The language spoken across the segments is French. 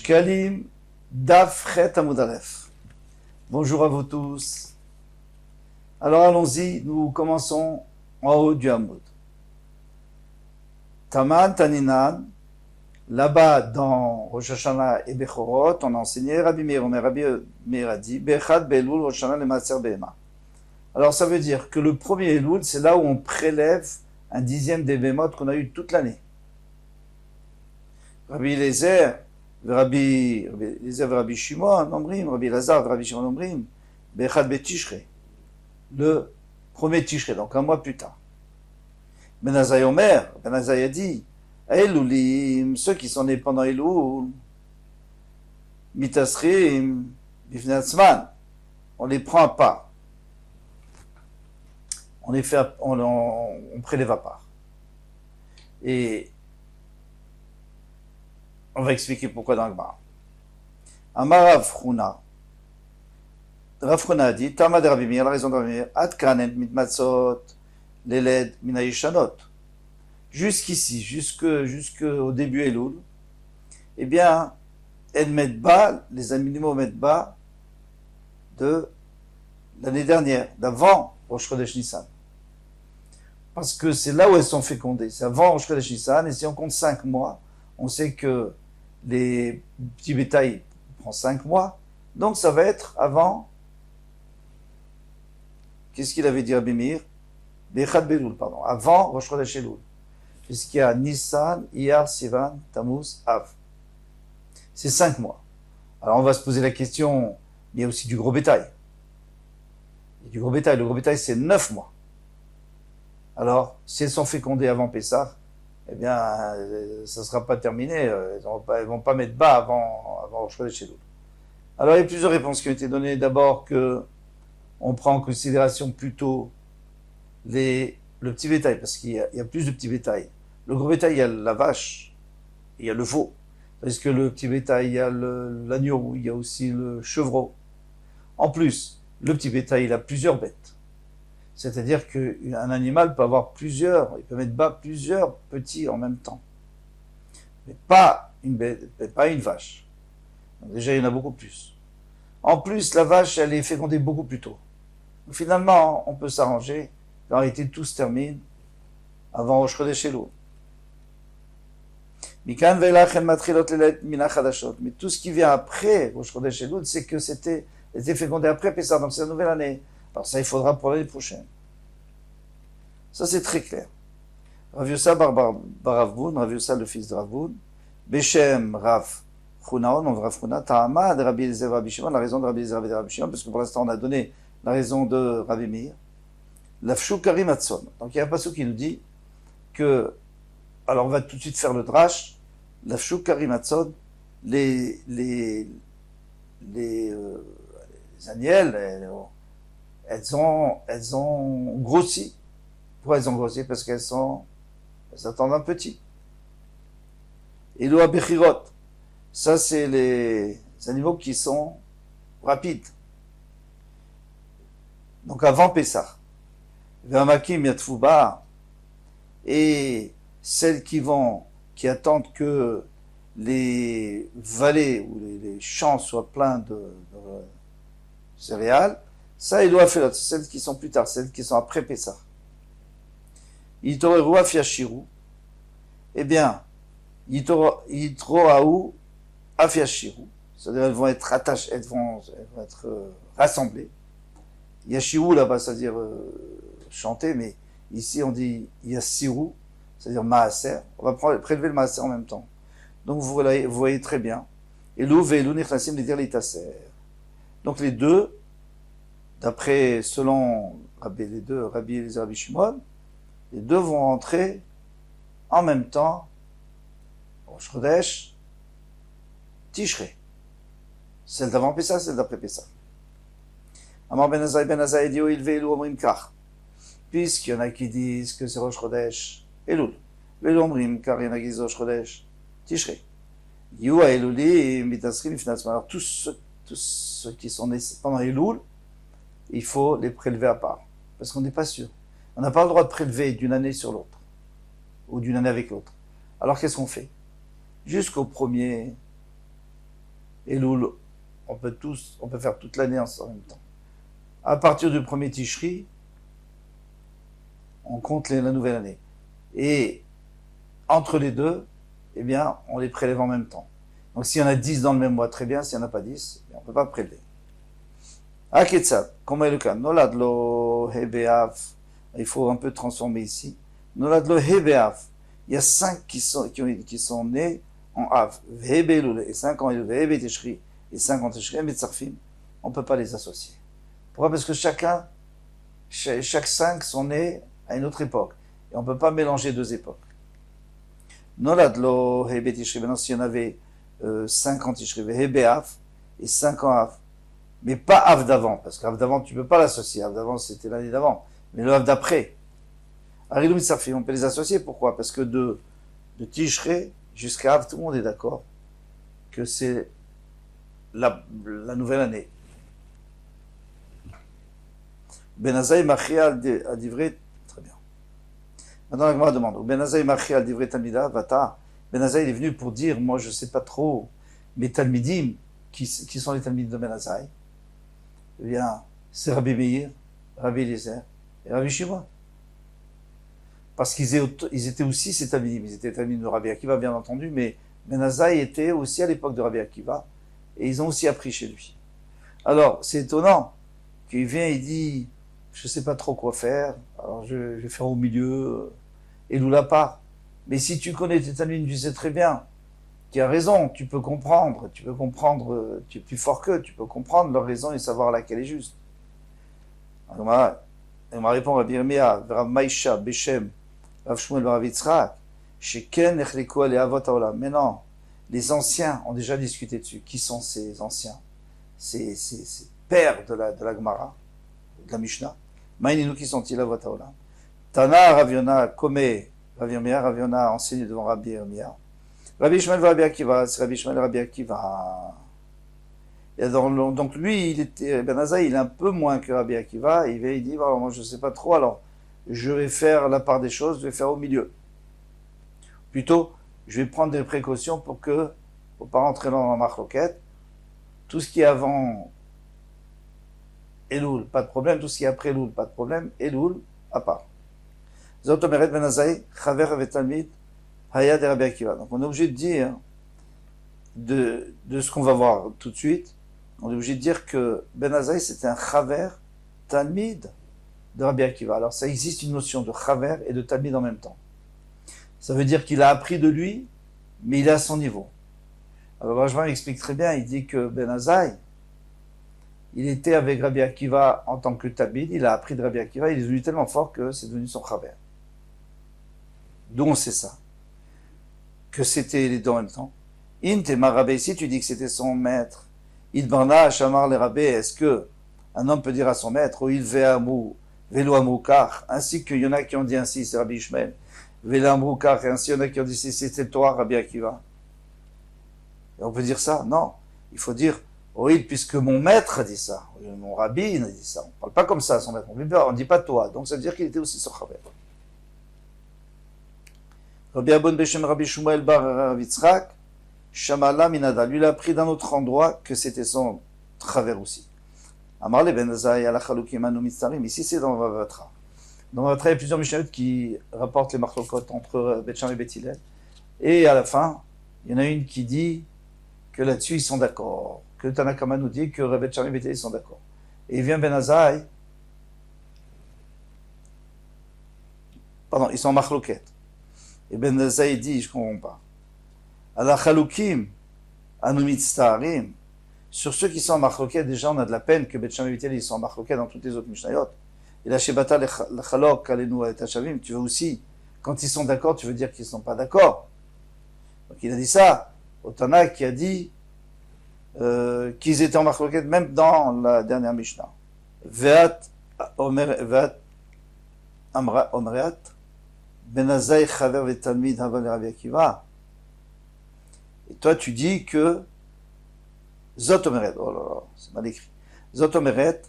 Shkalim Daf Chet Amud Aleph. Bonjour à vous tous. Alors allons-y, nous commençons en haut du Hamoud. Taman Taninan, là-bas dans Rosh Hashanah et Bechorot, on a enseigné Rabbi Meir, mais Rabbi Meir a dit Bechad Be'elul Rosh Hashanah le Maaser Behema. Alors ça veut dire que le premier Elul, c'est là où on prélève un dixième des bémotes qu'on a eu toute l'année. Rabbi Eliezer, Rabbi Shimon, Omrim, Rabbi Lazar, Rabbi Shimon, Omrim, Bechad Betishrei, le premier Tishrei, donc un mois plus tard. Ben Azai Omer, Ben Azai a dit, Elulim, ceux qui sont nés pendant Elul, Mitasrim, Bifnei Atzman, on les prend à part. On prélève à part. Et on va expliquer pourquoi dans le bar. Amar Rav Huna. Rav Huna a dit, Tama de Rabbi Meir, la raison de Rabbi Meir, Ad kanen mitmatzot leled minayishanot. Jusqu'ici, jusqu'au début Elul, eh bien, elles mettent bas, les animaux mettent bas de l'année dernière, d'avant Rosh Chodesh Nissan. Parce que c'est là où elles sont fécondées. C'est avant Rosh Chodesh Nissan, et si on compte 5 mois, on sait que les petits bétails prennent 5 mois, donc ça va être avant. Qu'est-ce qu'il avait dit Rabbi Meir? Bechad Be'elul, pardon, avant Rosh Chodesh Elul. Puisqu'il y a Nissan, Iyar, Sivan, Tammuz, Av. C'est 5 mois. Alors on va se poser la question, il y a aussi du gros bétail. Il y a du gros bétail. Le gros bétail, c'est 9 mois. Alors, si elles sont fécondées avant Pessah, eh bien, ça ne sera pas terminé. Elles ne vont pas mettre bas avant Rosh Chodesh Elul. Alors, il y a plusieurs réponses qui ont été données. D'abord, que on prend en considération plutôt le petit bétail, parce qu'il y a plus de petits bétail. Le gros bétail, il y a la vache, il y a le veau. Parce que le petit bétail, il y a l'agneau, il y a aussi le chevreau. En plus, le petit bétail, il a plusieurs bêtes. C'est-à-dire qu'un animal peut avoir il peut mettre bas plusieurs petits en même temps. Mais pas une bête, pas une vache. Donc déjà, il y en a beaucoup plus. En plus, la vache, elle est fécondée beaucoup plus tôt. Donc finalement, on peut s'arranger. En réalité, tout se termine avant Rosh Chodesh Elul. Mais tout ce qui vient après Rosh Chodesh Elul, c'est que c'était fécondé après Pessah, donc c'est la nouvelle année. Alors ça, il faudra pour l'année prochaine. Ça, c'est très clair. Rav Yossa bar Rav Boun, Rav Yossa le fils de Rav Boun, Beshem Rav Huna, nom de Rav Huna, Ta'ama de Rabbi Eliezer Rabbi Shimon, la raison de Rabbi Eliezer Rabbi Shimon, parce que pour l'instant, on a donné la raison de Rabbi Meir. Lafshou Karim Atson. Donc il y a un passage qui nous dit que, alors on va tout de suite faire le drash, Lafshou Karim Atson, les agnelles, elles ont grossi. Pourquoi elles ont grossi? Parce qu'elles attendent un petit. Et l'eau à Bechirot, ça c'est les animaux qui sont rapides. Donc avant Pessah. Vamakim Yatfouba, et celles qui attendent que les vallées ou les champs soient pleins de céréales, ça, il doit faire, c'est celles qui sont plus tard, celles qui sont après Pessah. Yitoreru afiashiru, eh bien, Yitroaou afiashiru, c'est-à-dire elles vont être attachées, elles vont être rassemblées. Yashiru là-bas, c'est-à-dire chanter, mais ici on dit Yassiru, c'est-à-dire Maaser. On va prélever le Maaser en même temps. Donc vous voyez très bien. Et l'ouv et l'unirnasim les dire l'itaser. Donc les deux, selon Rabbi Eliezer Rabbi Shimon, les deux vont rentrer en même temps Rosh Chodesh Tishrei. Celle d'avant Pessah, celle d'après Pessah. Amar Ben Azai dit il veut omrim kach. Puisqu'il y en a qui disent que c'est Rosh Chodesh Elul. Ve'lu omrim car il y en a qui disent Rosh Chodesh Tishrei. Yua Eluli mitasrim ifnatzman. Alors tous ceux qui sont nés pendant Elul, il faut les prélever à part. Parce qu'on n'est pas sûr. On n'a pas le droit de prélever d'une année sur l'autre. Ou d'une année avec l'autre. Alors qu'est-ce qu'on fait? Jusqu'au premier Elul, on peut faire toute l'année en même temps. À partir du premier Tishri, on compte la nouvelle année. Et entre les deux, eh bien, on les prélève en même temps. Donc s'il y en a 10 dans le même mois, très bien. S'il n'y en a pas 10, on ne peut pas prélever. Aketsat, comment est le cas? Noladlo Hebeav. Il faut un peu transformer ici. Noladlo Hebeav. Il y a 5 qui sont nés en Av. Vehebelul, et 5 en Vehebe Tishri, et 5 en Tishri, Metzarfim. On ne peut pas les associer. Pourquoi? Parce que chaque 5 sont nés à une autre époque. Et on ne peut pas mélanger deux époques. Noladlo Hebe Tishri. Maintenant, s'il y en avait 5 en Tishri, Hebe Av, et 5 en Av. Mais pas Av d'avant, parce qu'Av d'avant, tu ne peux pas l'associer. Av d'avant, c'était l'année d'avant. Mais le Av d'après. Arilou Mitsafi, on peut les associer. Pourquoi? Parce que de Tishri jusqu'à Av, tout le monde est d'accord que c'est la nouvelle année. Benazaï Machia a divré, très bien. Maintenant, la Gemara demande, Benazaï Machia a divré Talmida, Vata. Benazaï il est venu pour dire, moi je ne sais pas trop, mes Talmidim, qui sont les Talmidim de Benazaï? Eh bien, c'est Rabbi Meir, Rabbi Eliezer et Rabbi Shimon. Parce qu'ils étaient aussi ces Talmidim. Ils étaient Talmidim de Rabbi Akiva, bien entendu, mais Benazaï était aussi à l'époque de Rabbi Akiva, et ils ont aussi appris chez lui. Alors, c'est étonnant qu'il vient et dit, je ne sais pas trop quoi faire, alors je vais faire au milieu, et nous la part. Mais si tu connais tes Talmidim, tu sais très bien qu'il a raison, tu peux comprendre, tu es plus fort qu'eux, tu peux comprendre leur raison et savoir laquelle est juste. Alors, on m'a répondu à Birmia, Rav Maïcha, Beshem, Rav Shmuel, Rav Yitzhak, Sheken Echliku Ale Avot Haolam. Mais non, les anciens ont déjà discuté dessus. Qui sont ces anciens? Ces pères de la Gemara, de la Mishnah. Maïninou, qui sont-ils Avot Haolam? Tana, Rav Yona, Komé, Rav Yirmiyah, Rav Yona enseigné devant Rabbi Yirmiyah. Rabbi Ishmael Rabbi Akiva, c'est Rabbi Ishmael Rabbi Akiva. Et donc lui, Benazaï, il est un peu moins que Rabbi Akiva. Il dit, voilà, moi je ne sais pas trop, alors je vais faire la part des choses, je vais faire au milieu. Plutôt, je vais prendre des précautions pour ne pas rentrer dans la marloquette. Tout ce qui est avant Elul, pas de problème. Tout ce qui est après Elul, pas de problème. Elul, à part. Zotomeret Benazaï, Chaver Avet Talmid, Hayad et Rabbi Akiva. Donc on est obligé de dire, de ce qu'on va voir tout de suite, on est obligé de dire que Benazaï c'était un Chaver Talmid de Rabbi Akiva. Alors ça existe une notion de Chaver et de Talmid en même temps. Ça veut dire qu'il a appris de lui, mais il est à son niveau. Alors Rajvan explique très bien, il dit que Benazaï, il était avec Rabbi Akiva en tant que Talmid, il a appris de Rabbi Akiva, il est devenu tellement fort que c'est devenu son Chaver. D'où on sait ça? Que c'était les deux en même temps. Inte Marabé, si tu dis que c'était son maître, Idbarna, Shamar les Rabé, est-ce que un homme peut dire à son maître, ou il ve'amou, velo amoukar, ainsi qu'il y en a qui ont dit ainsi, c'est Rabbi Ishmael, velo amoukar, et ainsi il y en a qui ont dit c'était toi, Rabbi Akiva. Et on peut dire ça? Non. Il faut dire, oui, puisque mon maître a dit ça, mon rabbi a dit ça. On ne parle pas comme ça à son maître, on ne dit pas toi. Donc ça veut dire qu'il était aussi son Chaver. Rabbi Abon Beshem Rabbi Shmuel bar Rav Yitzhak, Shamala Minada. Lui, il a appris d'un autre endroit que c'était son travers aussi. Amarle Ben Azai ala Chalukim anu mitzarim. Ici, c'est dans Vavatra. Dans Vavatra, il y a plusieurs Mishnayot qui rapportent les marlokot entre Bet Shammai et Bet Hillel. Et à la fin, il y en a une qui dit que là-dessus, ils sont d'accord. Que Tanakama nous dit que Bet Shammai et Bet Hillel sont d'accord. Et il vient Ben Azai. Pardon, ils sont en marloket. Et Ben Azai dit, je ne comprends pas. Ala chalukim, anu mitztarim. Sur ceux qui sont en marloket, déjà on a de la peine que Bet Shammai et Bet Hillel ils sont en marloket dans toutes les autres mishnayot. Et la shebata la chalok alenu et tachavim, tu veux aussi, quand ils sont d'accord, tu veux dire qu'ils ne sont pas d'accord. Donc il a dit ça au Tana qui a dit qu'ils étaient en marloket même dans la dernière mishnah. Veat omreat. Benazaï Chaver Vetalmid Haval Rabbi Akiva. Et toi tu dis que Zotomeret, oh là là, c'est mal écrit. Zotomeret,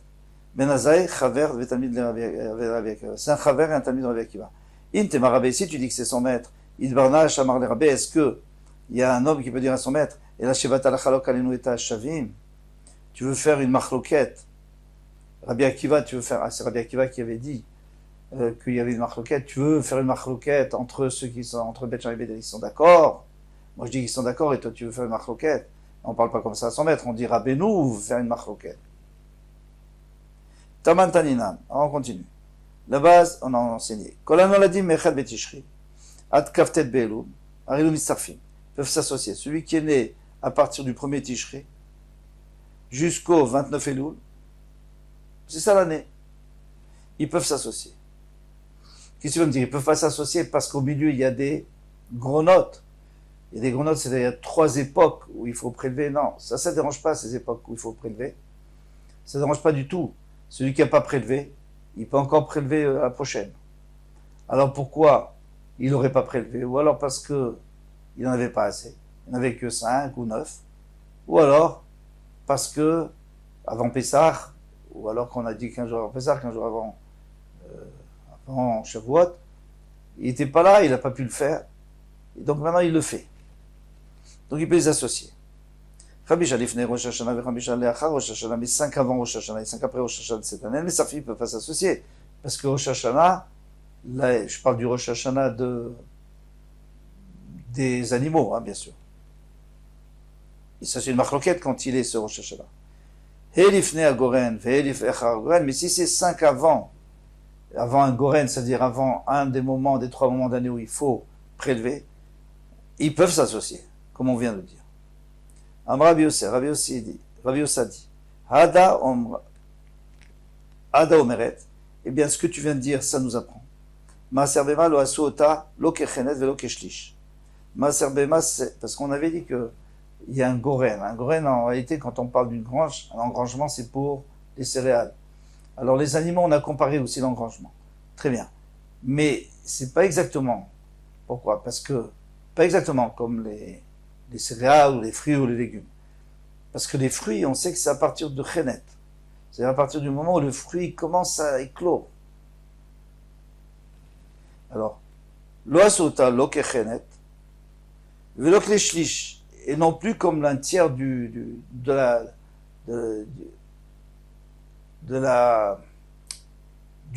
Benazaï Chaver Vetalmid Rabbi Akiva. C'est un Chaver et un Talmid de Rabbi Akiva. Intema Rabbi, si tu dis que c'est son maître, Idbarna Shamar le Rabbi, est-ce que il y a un homme qui peut dire à son maître, Et là, Shevat al-Chalok alenu et Shavim, tu veux faire une machloket. Rabbi Akiva, tu veux faire, c'est Rabbi Akiva qui avait dit qu'il y avait une machloket. Tu veux faire une machloket entre ceux qui sont, entre Bet Shammai et Bet Hillel, ils sont d'accord. Moi, je dis qu'ils sont d'accord et toi, tu veux faire une machloket. On parle pas comme ça à son maître, on dit Rabbeinu veut faire une machloket. Taman Taninan, on continue. La base, on a enseigné. Kolan Oladim Mechad Betishri, Ad Kaftet Be'elul, Arilu Mitzarfim, peuvent s'associer. Celui qui est né à partir du premier Tishri jusqu'au 29 Elul, c'est ça l'année. Ils peuvent s'associer. Qu'est-ce que tu veux me dire? Ils peuvent pas s'associer parce qu'au milieu, il y a des gros notes. Il y a des gros notes, c'est-à-dire 3 époques où il faut prélever. Non, ça ne dérange pas, ces époques où il faut prélever. Ça ne dérange pas du tout. Celui qui n'a pas prélevé, il peut encore prélever la prochaine. Alors pourquoi il n'aurait pas prélevé? Ou alors parce qu'il n'en avait pas assez. Il n'en avait que 5 ou 9. Ou alors parce que avant Pessah, ou alors qu'on a dit 15 jours avant Pessah, 15 jours avant Shavuot, il n'était pas là, il n'a pas pu le faire. Et donc maintenant il le fait. Donc il peut les associer. Rabbi Shalifne Rosh Hashanah et Rabbi Shalif Achar Rosh Hashanah, mais 5 avant Rosh Hashanah et 5 après Rosh Hashanah de cette année, mais sa fille ne peut pas s'associer. Parce que Rosh Hashanah, là, je parle du Rosh Hashanah des animaux, hein, bien sûr. Il s'agit d'une machloket quand il est ce Rosh Hashanah. Helifne Agoren, Helif Echar Agoren, mais si c'est 5 avant un Goren, c'est-à-dire avant un des 3 moments d'année où il faut prélever, ils peuvent s'associer, comme on vient de dire. Rabbi Yossi dit, Hada Omeret, eh bien, ce que tu viens de dire, ça nous apprend. Maaser Bema lo asu ota lo kechenet velo keshlish. Maaser Bema, parce qu'on avait dit que il y a un goren. Un goren, en réalité, quand on parle d'une grange, un engrangement, c'est pour les céréales. Alors, les animaux, on a comparé aussi l'engrangement. Très bien. Mais c'est pas exactement. Pourquoi? Parce que, pas exactement comme les céréales ou les fruits ou les légumes. Parce que les fruits, on sait que c'est à partir de chenet. C'est à partir du moment où le fruit commence à éclore. Alors, lo asota lo kechenet, velo kleshlish, et non plus comme un tiers du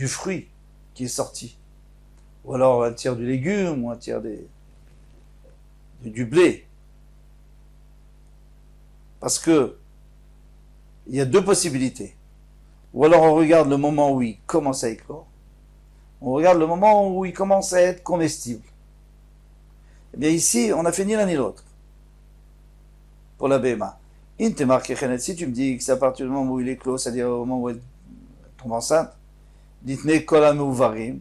fruit qui est sorti. Ou alors un tiers du légume, ou un tiers du blé. Parce que il y a 2 possibilités. Ou alors on regarde le moment où il commence à éclore. On regarde le moment où il commence à être comestible. Eh bien ici, on a fait ni l'un ni l'autre. Pour la BMA. Si tu me dis que c'est à partir du moment où il éclore, c'est-à-dire au moment où elle tombe enceinte, dites-ne kolameuvarim.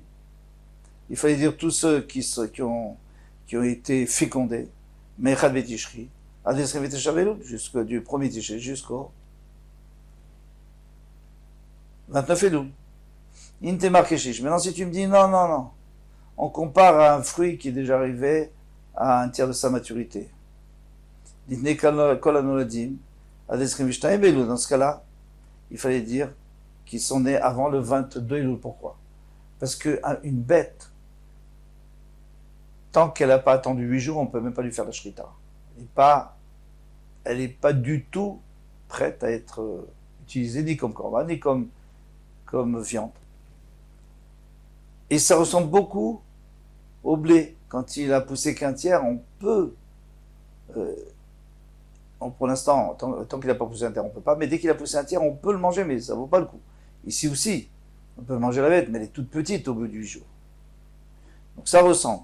Il fallait dire tous ceux qui ont été fécondés, Mechad Betishri, jusqu'au du premier Tishri jusqu'au 29 Elul. Intemar Keshish. Maintenant, si tu me dis non, on compare à un fruit qui est déjà arrivé à un tiers de sa maturité. Ditne kol anoladim, adesrim vishtaim Elul. Dans ce cas-là, il fallait dire qu'ils sont nés avant le 22 Elul. Pourquoi? Parce qu'une bête, tant qu'elle n'a pas attendu 8 jours, on ne peut même pas lui faire la shrita. Elle n'est pas du tout prête à être utilisée ni comme korban, ni comme viande. Et ça ressemble beaucoup au blé. Quand il a poussé qu'un tiers, on peut, pour l'instant, tant qu'il n'a pas poussé un tiers, on ne peut pas, mais dès qu'il a poussé un tiers, on peut le manger, mais ça ne vaut pas le coup. Ici aussi, on peut manger la bête, mais elle est toute petite au bout du jour. Donc ça ressemble.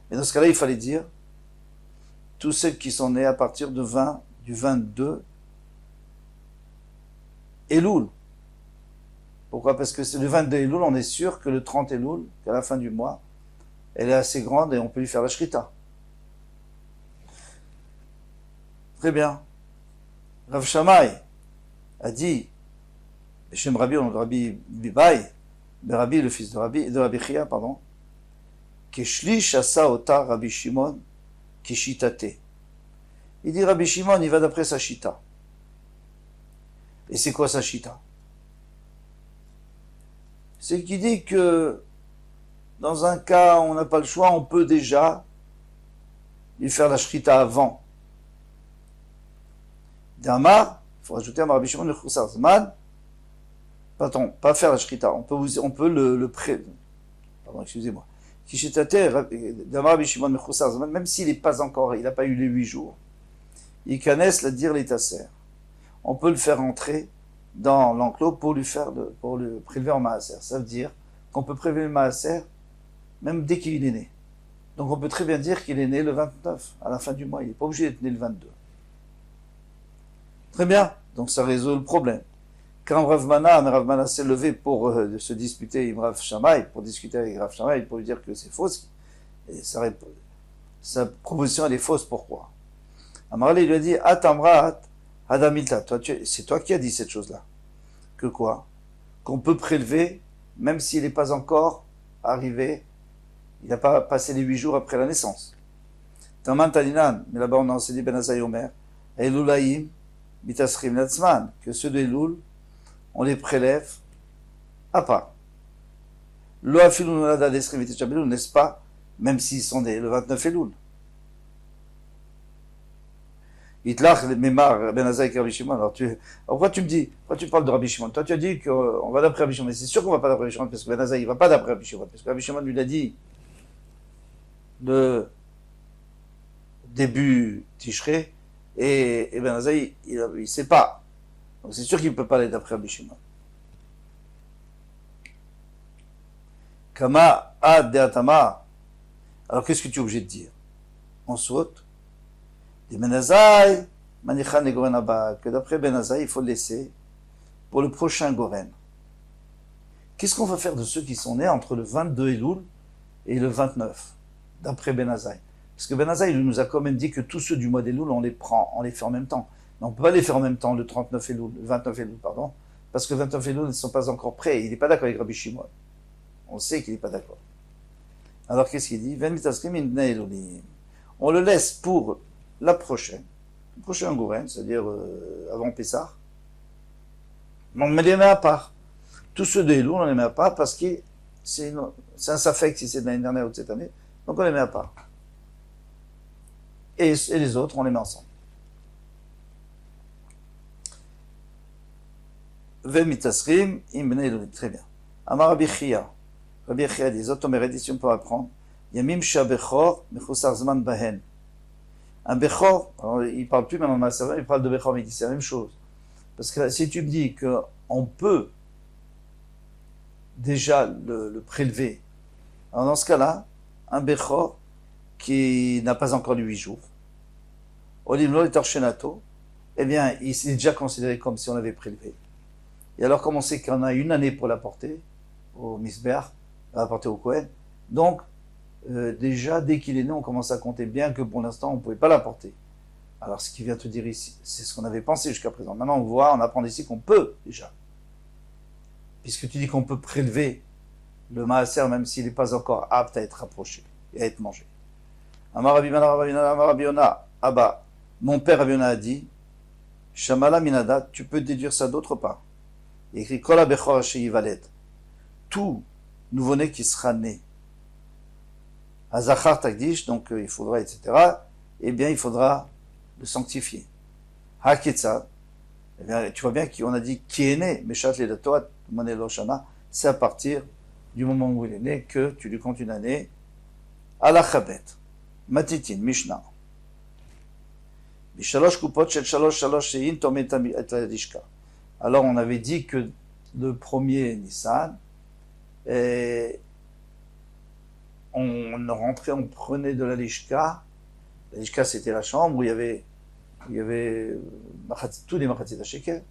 Mais dans ce cas-là, il fallait dire tous ceux qui sont nés à partir du 22 Elul. Pourquoi? Parce que c'est le 22 Elul, on est sûr que le 30 Elul, qu'à la fin du mois, elle est assez grande et on peut lui faire la shrita. Très bien. Rav Shammai a dit, Shem Rabbi, Rabbi Bibai, Rabbi, le fils de Rabbi Chia, pardon, Keshlish asa ota Rabbi Shimon, Kishitate. Il dit Rabbi Shimon, il va d'après sa shita. Et c'est quoi sa shita? C'est qu'il dit que dans un cas où on n'a pas le choix, on peut déjà lui faire la shrita avant D'Amar, il faut rajouter Amar Rabbi Shimon Mechoussar Zman. Pardon, pas faire la shrita. On peut le pardon, excusez-moi. Kishitate, D'Amar Rabbi Shimon Mechoussar Zman, même s'il n'est pas encore, il n'a pas eu les 8 jours. Il connaissent la dire les tasser. On peut le faire entrer dans l'enclos pour le prélever en maaser. Ça veut dire qu'on peut prélever le maaser même dès qu'il est né. Donc on peut très bien dire qu'il est né le 29, à la fin du mois. Il n'est pas obligé d'être né le 22. Très bien, donc ça résout le problème. Quand Rav Mana s'est levé pour se disputer avec Rav Shammai, pour discuter avec Rav Shammai, pour lui dire que c'est faux, et sa proposition elle est fausse, pourquoi? Amarale lui a dit, Atamrat Hadamilta, c'est toi qui as dit cette chose-là. Que quoi? Qu'on peut prélever, même s'il n'est pas encore arrivé, il n'a pas passé les 8 jours après la naissance. Taman Talinan, mais là-bas on a enseigné Ben Azaï Omer, Elulaïm, Bitasrim Natzman, que ceux de Elul, on les prélève à part. Lo afilou nolada d'Esrim Vitechabelou, n'est-ce pas? Même s'ils sont nés le 29 Elul. Itlach, Memar, Ben Azaï, Rabbi Shimon. Alors pourquoi tu me dis, pourquoi tu parles de Rabbi Shimon? Toi, tu as dit qu'on va d'après Rabbi Shimon. Mais c'est sûr qu'on va pas d'après Rabbi Shimon, parce que Ben Azaï, il va pas d'après Rabbi Shimon. Parce que Rabbi Shimon lui a dit, le début Tishré, et Ben Azaï, il sait pas. Donc c'est sûr qu'il ne peut pas aller d'après Rabbi Shimon. Kama ad deatama. Alors qu'est-ce que tu es obligé de dire? On saute. Des Ben Azaï, manichan et Goren Abba, que d'après Ben Azaï, il faut le laisser pour le prochain Goren. Qu'est-ce qu'on va faire de ceux qui sont nés entre le 22 Elul et le 29, d'après Ben Azaï? Parce que Ben Azaï nous a quand même dit que tous ceux du mois d'Elul, on les fait en même temps. Mais on ne peut pas les faire en même temps, le 29 Elul, le 29 Elul, pardon, parce que le 29 Elul ne sont pas encore prêts. Il n'est pas d'accord avec Rabbi Shimon. On sait qu'il n'est pas d'accord. Alors qu'est-ce qu'il dit? On le laisse pour la prochaine, le prochain Goren, c'est-à-dire avant Pessah. On les met à part. Tous ceux de Elul, on les met à part parce que c'est un safek si c'est de l'année dernière ou de cette année. Donc on les met à part. Et les autres, on les met ensemble. Vemitasrim, Ibn Elul, très bien. Amar Rabbi Chia. Rabbi Chia dit, Zotomer, dit, si on peut apprendre, Yamim Shabechor, Mechoussar Zman Bahen. Un Bechor, alors il parle plus maintenant de Maaser, il parle de Bechor, mais il dit c'est la même chose. Parce que si tu me dis qu'on peut déjà le prélever, alors dans ce cas-là, un Bechor qui n'a pas encore les 8 jours, Olimlo et Torchenato, eh bien, il est déjà considéré comme si on l'avait prélevé. Et alors, comme on sait qu'on a une année pour l'apporter au Misbeach, l'apporter au Kohen, donc, déjà, dès qu'il est né, on commence à compter bien que pour l'instant, on ne pouvait pas l'apporter. Alors, ce qu'il vient te dire ici, c'est ce qu'on avait pensé jusqu'à présent. Maintenant, on apprend ici qu'on peut, déjà. Puisque tu dis qu'on peut prélever le maaser, même s'il n'est pas encore apte à être approché et à être mangé. Amar Rabbi Yona, Abba, mon père Rabbi Yona a dit, Shamala Minada, tu peux déduire ça d'autre part. Il écrit Kol HaBechor Asher Yivaled, tout nouveau-né qui sera né. Azachar Takdish, donc il faudra, etc. Eh bien, il faudra le sanctifier. Haketzad, eh bien, tu vois bien qu'on a dit qui est né, Meshat Ledatot, Mané Loshana, c'est à partir du moment où il est né que tu lui comptes une année. Alachabet, Matitin, Mishnah. Bishalosh Kupot, Shel Shalosh Shalosh Shein, Tomet Adishka. Alors, on avait dit que le premier Nissan, on rentrait, on prenait de la lishka. La lishka, c'était la chambre où il y avait tous les machatzit à shekel.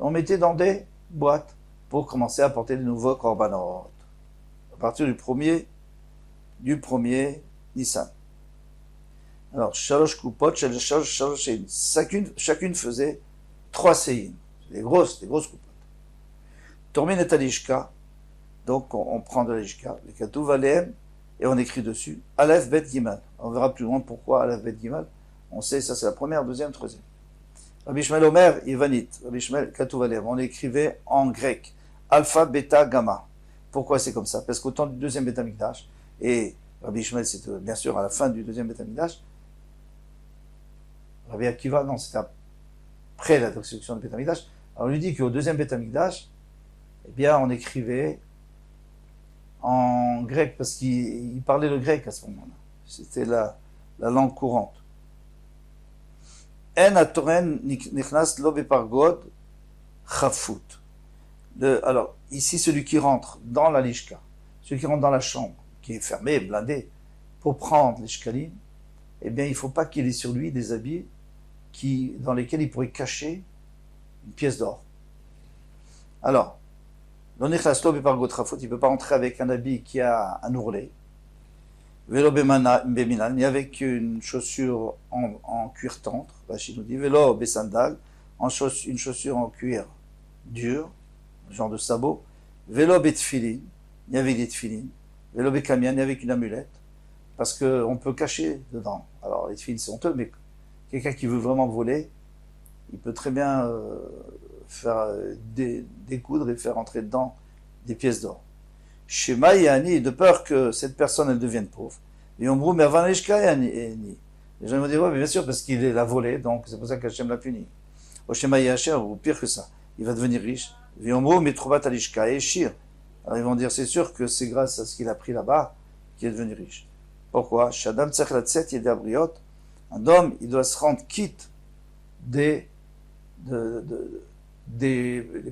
On mettait dans des boîtes pour commencer à porter de nouveaux korbanot. À partir du premier Nissan. Alors, shalosh kupot, shalosh sein. Chacune faisait 3 sein. Des grosses coupottes. Tormin et alishka. Donc, on prend de la lishka. Le katouv aleem. Et on écrit dessus Aleph Bet Gimal. On verra plus loin pourquoi Aleph Bet Gimal. On sait, ça c'est la première, deuxième, troisième. Rabbi Shmuel Omer, Ivanit. Rabbi Shmuel Katouvalem. On écrivait en grec Alpha, Beta, Gamma. Pourquoi c'est comme ça? Parce qu'au temps du deuxième Beth Amikdash, et Rabbi Shmuel, c'était bien sûr à la fin du deuxième Beth Amikdash, Rabbi Akiva, non, c'était après la destruction du Beth Amikdash. Alors on lui dit qu'au deuxième Beth Amikdash, eh bien, on écrivait en grec, parce qu'il parlait le grec à ce moment-là. C'était la langue courante. En atoren nichnas lo bepargod chafut. Alors, ici, celui qui rentre dans la lishka, celui qui rentre dans la chambre, qui est fermée, blindée, pour prendre les shkalim, eh bien, il ne faut pas qu'il ait sur lui des habits dans lesquels il pourrait cacher une pièce d'or. Alors, il ne peut pas rentrer avec un habit qui a un ourlet, vélo béminan, ni avec une chaussure en cuir tendre, Rachid nous dit, vélo bessandal, une chaussure en cuir dur, genre de sabot, vélo betfilin, ni avec des tfilin, vélo bekamian, ni avec une amulette, parce qu'on peut cacher dedans. Alors les tfilin c'est honteux, mais quelqu'un qui veut vraiment voler, il peut très bien faire découdre et faire entrer dedans des pièces d'or. Chez Maïani, de peur que cette personne elle devienne pauvre. Et on mais avant les gens vont dire, ouais, mais bien sûr, parce qu'il l'a volé, donc c'est pour ça qu'Hachem l'a puni. Au Shema Yacher, ou pire que ça, il va devenir riche. Et on mais trouvat alishka et shir. Alors ils vont dire, c'est sûr que c'est grâce à ce qu'il a pris là-bas qu'il est devenu riche. Pourquoi? Shadam tzech latset yedabriot. Un homme, il doit se rendre quitte des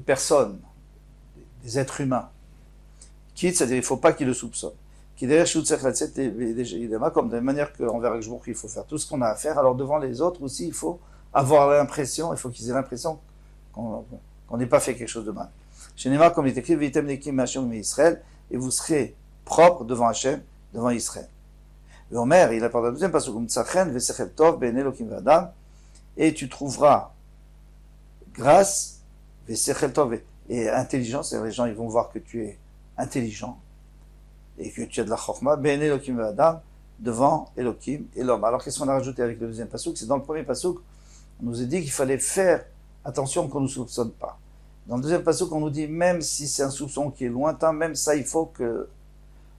personnes, des êtres humains. Quitte, c'est-à-dire il ne faut pas qu'il le soupçonne. Qui derrière comme de la manière qu'envers Hachem il faut faire tout ce qu'on a à faire, alors devant les autres aussi, il faut avoir l'impression, il faut qu'ils aient l'impression qu'on n'ait pas fait quelque chose de mal. Chez Neymar, comme il est écrit, Vitem Nekim Hashem Israël, et vous serez propre devant Hachem, devant Israël. Et Omer, il apporte la deuxième passage, et tu trouveras grâce, et intelligence, c'est-à-dire les gens ils vont voir que tu es intelligent, et que tu as de la chokma, devant Elohim et l'homme. Alors qu'est-ce qu'on a rajouté avec le deuxième pasouk? C'est dans le premier pasouk, on nous a dit qu'il fallait faire attention qu'on ne nous soupçonne pas. Dans le deuxième pasouk, on nous dit même si c'est un soupçon qui est lointain, même ça il faut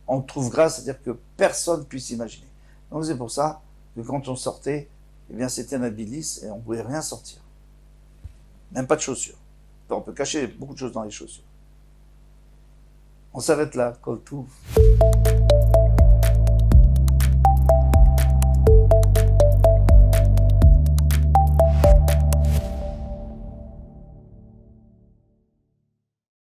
qu'on trouve grâce, c'est-à-dire que personne puisse imaginer. Donc c'est pour ça que quand on sortait, eh bien c'était un habit lisse et on ne pouvait rien sortir. Même pas de chaussures. On peut cacher beaucoup de choses dans les chaussures. On s'arrête là, Koltou.